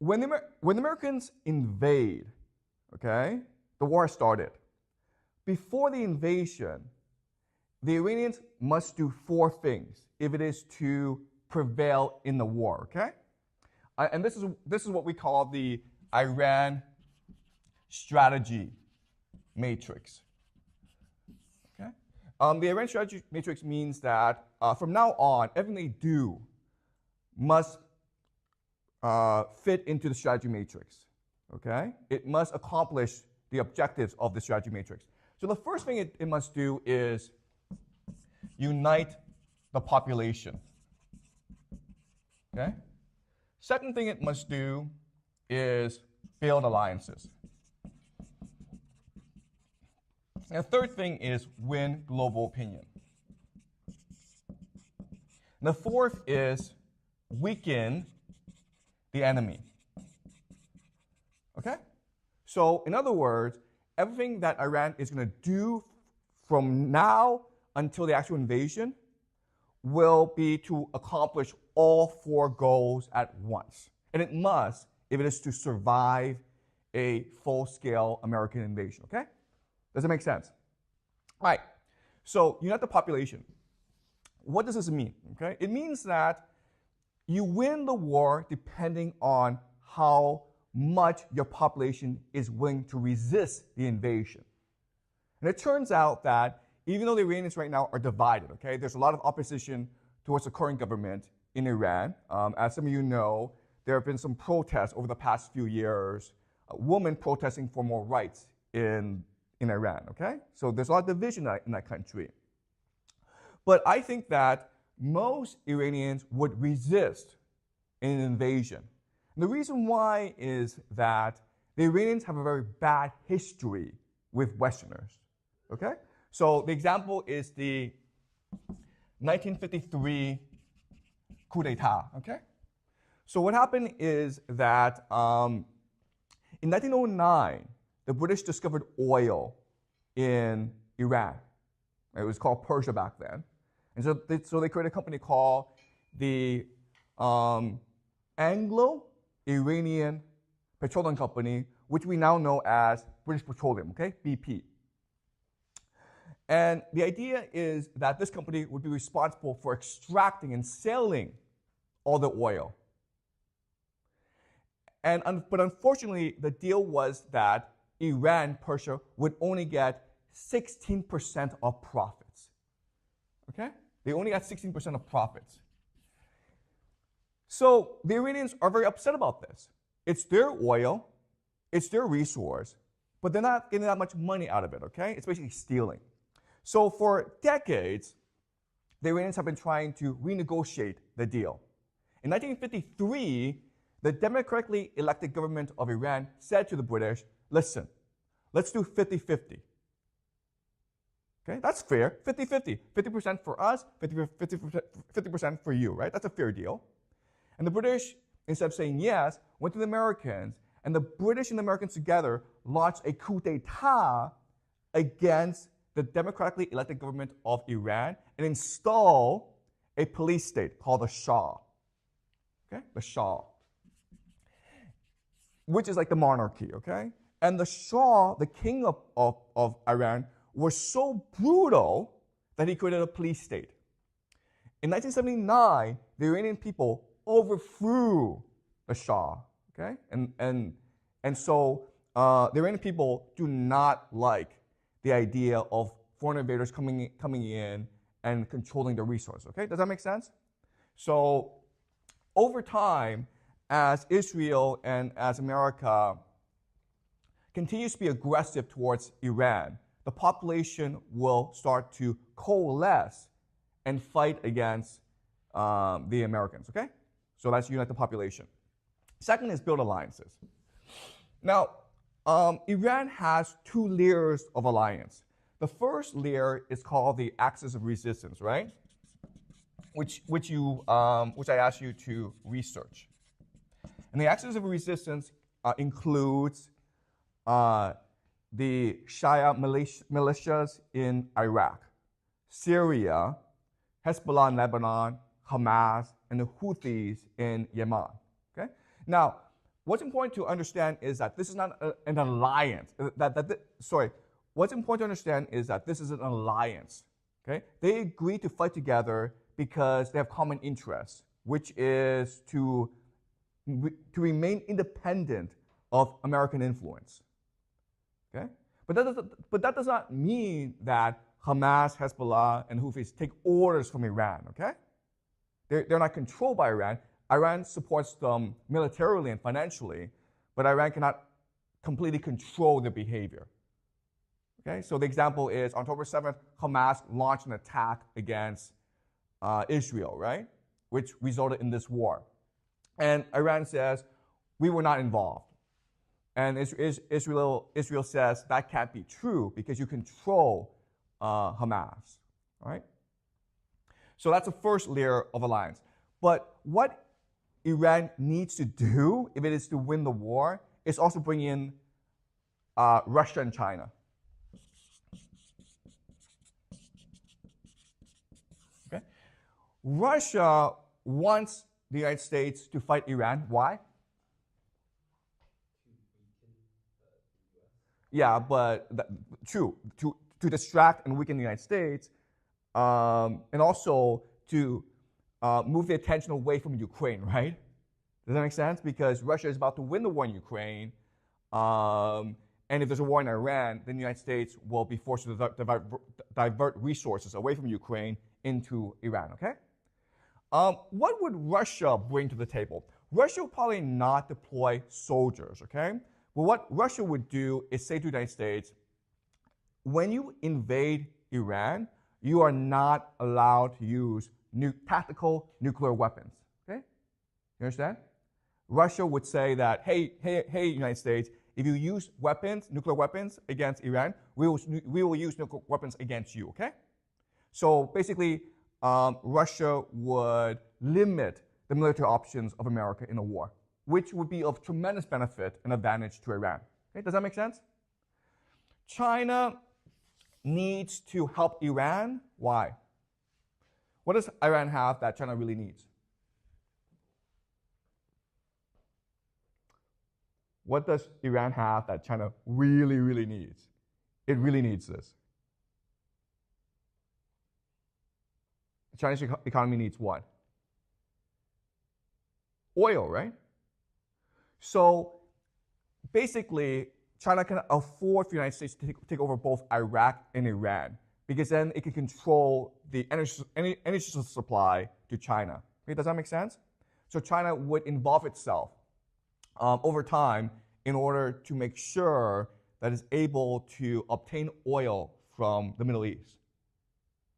when the Americans invade, okay, the war started. Before the invasion, the Iranians must do 4 things if it is to prevail in the war, okay? And this is what we call the Iran strategy matrix. Okay? The Iran strategy matrix means that from now on, everything they do must fit into the strategy matrix. Okay? It must accomplish the objectives of the strategy matrix. So the first thing it must do is unite the population. Okay? Second thing it must do is build alliances. And the third thing is win global opinion. And the fourth is weaken the enemy. Okay? So in other words, everything that Iran is going to do from now until the actual invasion will be to accomplish all 4 goals at once. And it must if it is to survive a full-scale American invasion, okay? Does it make sense? All right, so unite the population. What does this mean, okay? It means that you win the war depending on how much your population is willing to resist the invasion. And it turns out that even though the Iranians right now are divided, okay, there's a lot of opposition towards the current government in Iran. As some of you know, there have been some protests over the past few years, women protesting for more rights in Iran, okay? So there's a lot of division in that country. But I think that most Iranians would resist an invasion. And the reason why is that the Iranians have a very bad history with Westerners, okay? So the example is the 1953 coup d'etat, okay? So what happened is that in 1909, the British discovered oil in Iran. It was called Persia back then. And so they created a company called the Anglo-Iranian Petroleum Company, which we now know as British Petroleum, okay, BP. And the idea is that this company would be responsible for extracting and selling all the oil. But unfortunately, the deal was that Iran, Persia, would only get 16% of profits. Okay? They only got 16% of profits. So the Iranians are very upset about this. It's their oil, it's their resource, but they're not getting that much money out of it, okay? It's basically stealing. So for decades, the Iranians have been trying to renegotiate the deal. In 1953, the democratically elected government of Iran said to the British, listen, let's do 50-50. Okay, that's fair, 50-50. 50% for us, 50% for you, right? That's a fair deal. And the British, instead of saying yes, went to the Americans, and the British and the Americans together launched a coup d'etat against the democratically elected government of Iran and installed a police state called the Shah. Okay, the Shah, which is like the monarchy, okay? And the Shah, the king of Iran, was so brutal that he created a police state. In 1979, the Iranian people overthrew the Shah, okay? And so the Iranian people do not like the idea of foreign invaders coming in and controlling the resource, okay? Does that make sense? So over time, as Israel and as America continues to be aggressive towards Iran, the population will start to coalesce and fight against the Americans, okay? So that's unite the population. Second is build alliances. Now, Iran has 2 layers of alliance. The first layer is called the axis of resistance, right? Which I asked you to research. And the axis of resistance includes the Shia militias in Iraq, Syria, Hezbollah in Lebanon, Hamas, and the Houthis in Yemen. Okay? Now, what's important to understand is that this is not an alliance. What's important to understand is that this is an alliance. Okay? They agree to fight together because they have common interests, which is to remain independent of American influence. Okay? But that does not mean that Hamas, Hezbollah, and Houthis take orders from Iran. Okay? They're not controlled by Iran. Iran supports them militarily and financially, but Iran cannot completely control their behavior. Okay? So the example is on October 7th, Hamas launched an attack against Israel, right? Which resulted in this war. And Iran says, we were not involved. And Israel says that can't be true because you control Hamas, all right? So that's the first layer of alliance. But what Iran needs to do, if it is to win the war, is also bring in Russia and China. Okay? Russia wants the United States to fight Iran. Why? Yeah, but true, to distract and weaken the United States, and also to move the attention away from Ukraine, right? Does that make sense? Because Russia is about to win the war in Ukraine, and if there's a war in Iran, then the United States will be forced to divert resources away from Ukraine into Iran, okay? What would Russia bring to the table? Russia will probably not deploy soldiers, okay? But what Russia would do is say to the United States, when you invade Iran, you are not allowed to use tactical nuclear weapons, okay? You understand? Russia would say that, hey, United States, if you use weapons, nuclear weapons against Iran, we will use nuclear weapons against you, okay? So basically, Russia would limit the military options of America in a war, which would be of tremendous benefit and advantage to Iran. Okay, does that make sense? China needs to help Iran. Why? What does Iran have that China really needs? What does Iran have that China really, really needs? It really needs this. The Chinese economy needs what? Oil, right? So basically, China can afford for the United States to take over both Iraq and Iran because then it can control the energy supply to China. Okay, does that make sense? So China would involve itself over time in order to make sure that it's able to obtain oil from the Middle East.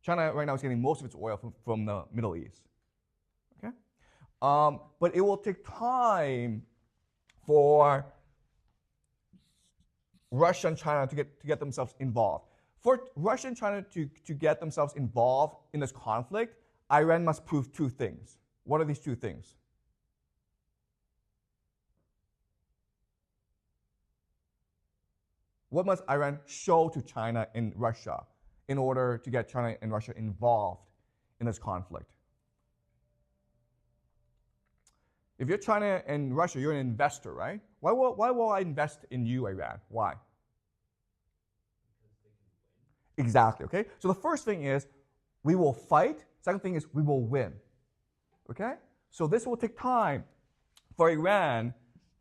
China right now is getting most of its oil from the Middle East. Okay? But it will take time for Russia and China to get themselves involved. For Russia and China to get themselves involved in this conflict, Iran must prove two things. What are these two things? What must Iran show to China and Russia in order to get China and Russia involved in this conflict? If you're China and Russia, you're an investor, right? Why will I invest in you, Iran? Why? Exactly, okay? So the first thing is we will fight. Second thing is we will win, okay? So this will take time for Iran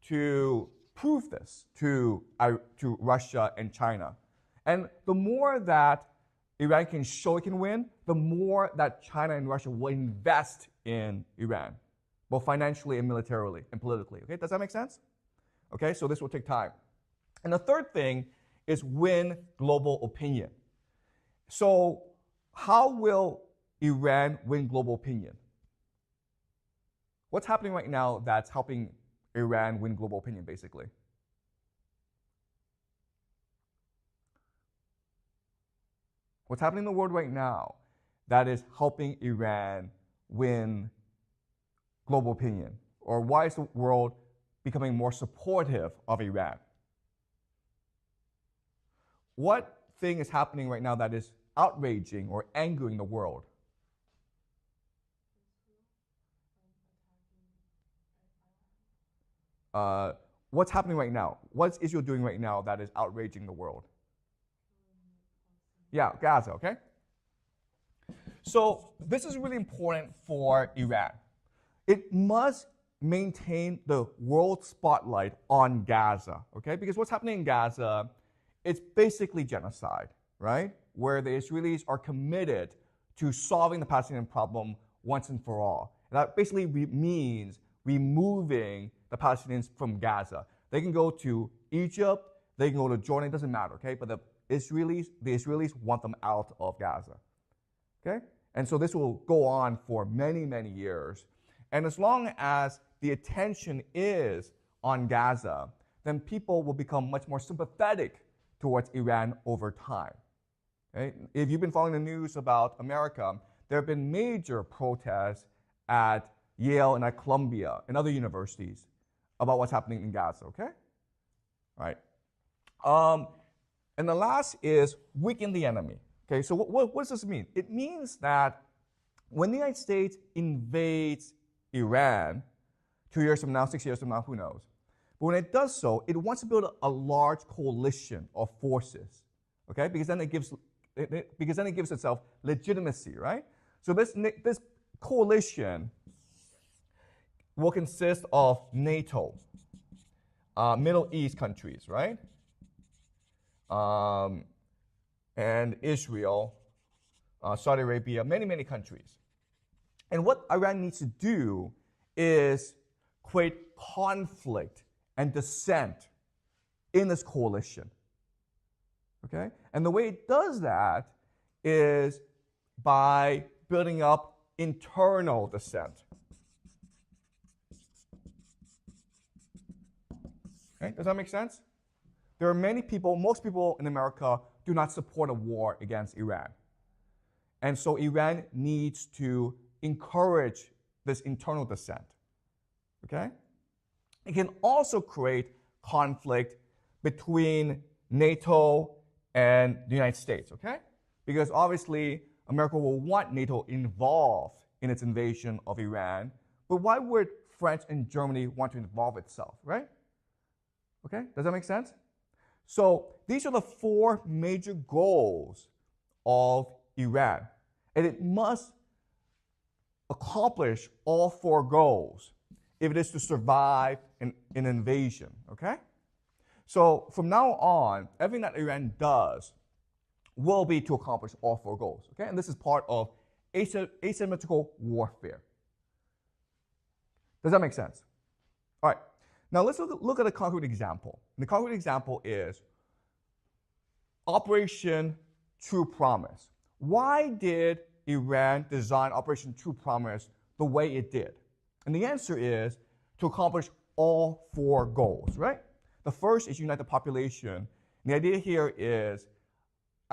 to prove this to Russia and China. And the more that Iran can show it can win, the more that China and Russia will invest in Iran, both financially and militarily and politically. Okay, does that make sense? Okay, so this will take time. And the third thing is win global opinion. So how will Iran win global opinion? What's happening right now that's helping Iran win global opinion, basically? What's happening in the world right now that is helping Iran win global opinion? Or why is the world becoming more supportive of Iran? What thing is happening right now that is outraging or angering the world? what's happening right now? What's Israel doing right now that is outraging the world? Yeah, Gaza, okay? So this is really important for Iran. It must maintain the world spotlight on Gaza, okay? Because what's happening in Gaza, it's basically genocide, right? Where the Israelis are committed to solving the Palestinian problem once and for all. And that basically means removing the Palestinians from Gaza. They can go to Egypt, they can go to Jordan, it doesn't matter, okay? But the Israelis want them out of Gaza, okay? And so this will go on for many, many years. And as long as the attention is on Gaza, then people will become much more sympathetic towards Iran over time. Okay? If you've been following the news about America, there have been major protests at Yale and at Columbia and other universities about what's happening in Gaza, okay? All right. And the last is weaken the enemy. Okay, so what does this mean? It means that when the United States invades Iran 2 years from now, 6 years from now, who knows? But when it does so, it wants to build a large coalition of forces, okay? Because then it gives itself legitimacy, right? So this coalition will consist of NATO, Middle East countries, right? And Israel, Saudi Arabia, many, many countries. And what Iran needs to do is create conflict and dissent in this coalition, okay? And the way it does that is by building up internal dissent. Okay, does that make sense? There are many people, most people in America do not support a war against Iran. And so Iran needs to encourage this internal dissent, okay? It can also create conflict between NATO and the United States, okay? Because obviously America will want NATO involved in its invasion of Iran, but why would France and Germany want to involve itself, right? Okay, does that make sense? So these are the 4 major goals of Iran, and it must accomplish all 4 goals if it is to survive an invasion, okay? So from now on, everything that Iran does will be to accomplish all 4 goals, okay? And this is part of asymmetrical warfare. Does that make sense? All right. Now let's look at a concrete example. And the concrete example is Operation True Promise. Why did Iran design Operation True Promise the way it did? And the answer is to accomplish all 4 goals, right? The first is unite the population. And the idea here is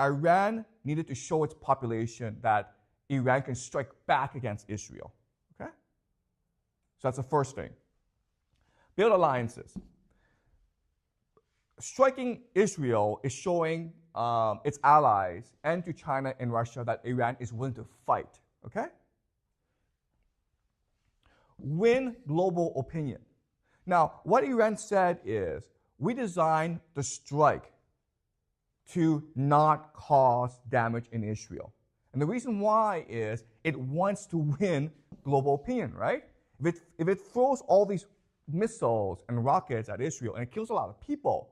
Iran needed to show its population that Iran can strike back against Israel, okay? So that's the first thing. Build alliances. Striking Israel is showing its allies and to China and Russia that Iran is willing to fight, okay? Win global opinion. Now, what Iran said is, we designed the strike to not cause damage in Israel. And the reason why is it wants to win global opinion, right? If it throws all these missiles and rockets at Israel and it kills a lot of people,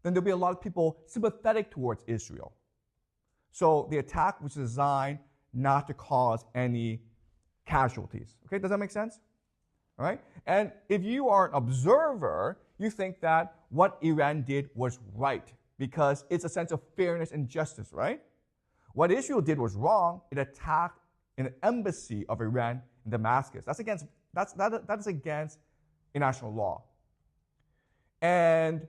then there'll be a lot of people sympathetic towards Israel. So the attack was designed not to cause any casualties. Okay, does that make sense? All right? And if you are an observer, you think that what Iran did was right because it's a sense of fairness and justice, right? What Israel did was wrong. It attacked an embassy of Iran in Damascus. That is against international law. And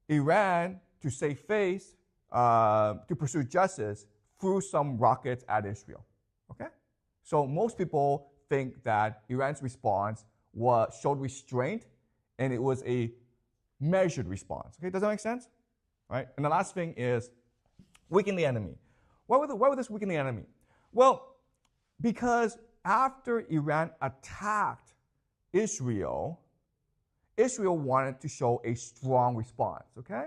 Iran, to save face, to pursue justice, threw some rockets at Israel. Okay? So most people think that Iran's response showed restraint, and it was a measured response. Okay? Does that make sense? All right? And the last thing is weaken the enemy. Why would this weaken the enemy? Well, because after Iran attacked Israel, Israel wanted to show a strong response, okay?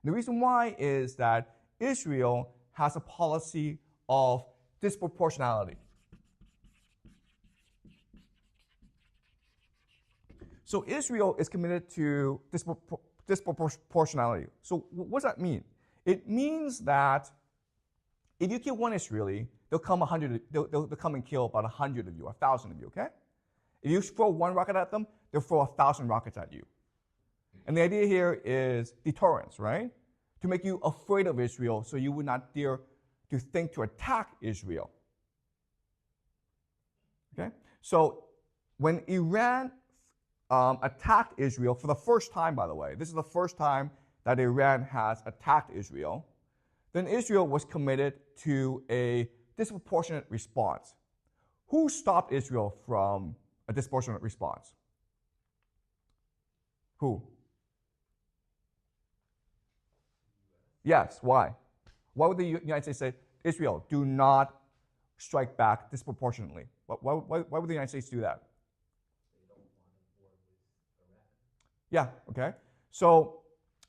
The reason why is that Israel has a policy of disproportionality. So Israel is committed to disproportionality. So what does that mean? It means that if you kill one Israeli, they'll come and kill about 100 of you, 1,000 of you, okay? If you throw one rocket at them, they'll throw 1,000 rockets at you. And the idea here is deterrence, right? To make you afraid of Israel so you would not dare to think to attack Israel. Okay? So when Iran attacked Israel for the first time, by the way, this is the first time that Iran has attacked Israel, then Israel was committed to a disproportionate response. Who stopped Israel from a disproportionate response? Who? Yes, why? Why would the United States say, Israel, do not strike back disproportionately? Why would the United States do that? They don't want a war with Iran. Yeah, okay. So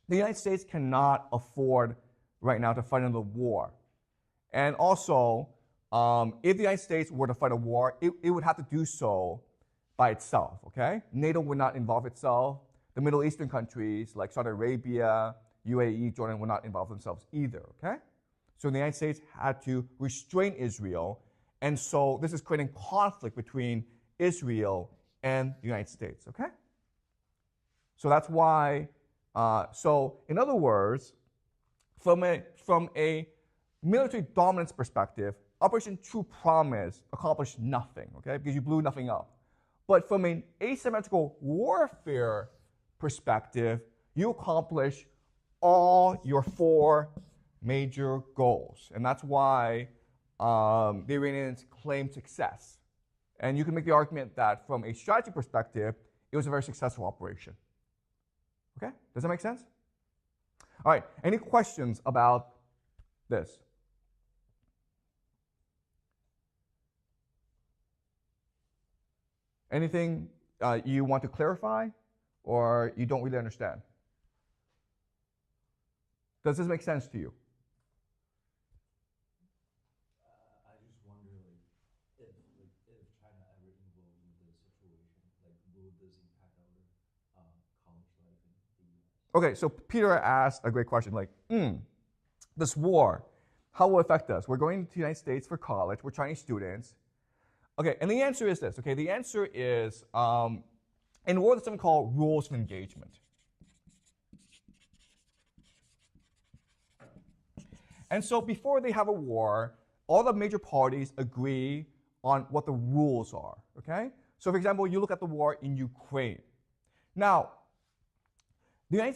the United States cannot afford right now to fight another war. And also, if the United States were to fight a war, it would have to do so by itself, okay? NATO would not involve itself. The Middle Eastern countries like Saudi Arabia, UAE, Jordan would not involve themselves either, okay? So the United States had to restrain Israel, and so this is creating conflict between Israel and the United States, okay? So that's why, so in other words, from a military dominance perspective, Operation True Promise accomplished nothing, okay, because you blew nothing up. But from an asymmetrical warfare perspective, you accomplish all your 4 major goals. And that's why the Iranians claim success. And you can make the argument that from a strategy perspective, it was a very successful operation. Okay? Does that make sense? All right. Any questions about this? Anything you want to clarify or you don't really understand? Does this make sense to you? I just wonder, if China ever involved in the situation, will this impact our college life in the US? Okay, so Peter asked a great question, this war, how will it affect us? We're going to the United States for college, we're Chinese students. Okay, and the answer is this, okay? The answer is, in war, there's something called rules of engagement. And so before they have a war, all the major parties agree on what the rules are, okay? So for example, you look at the war in Ukraine. Now, the United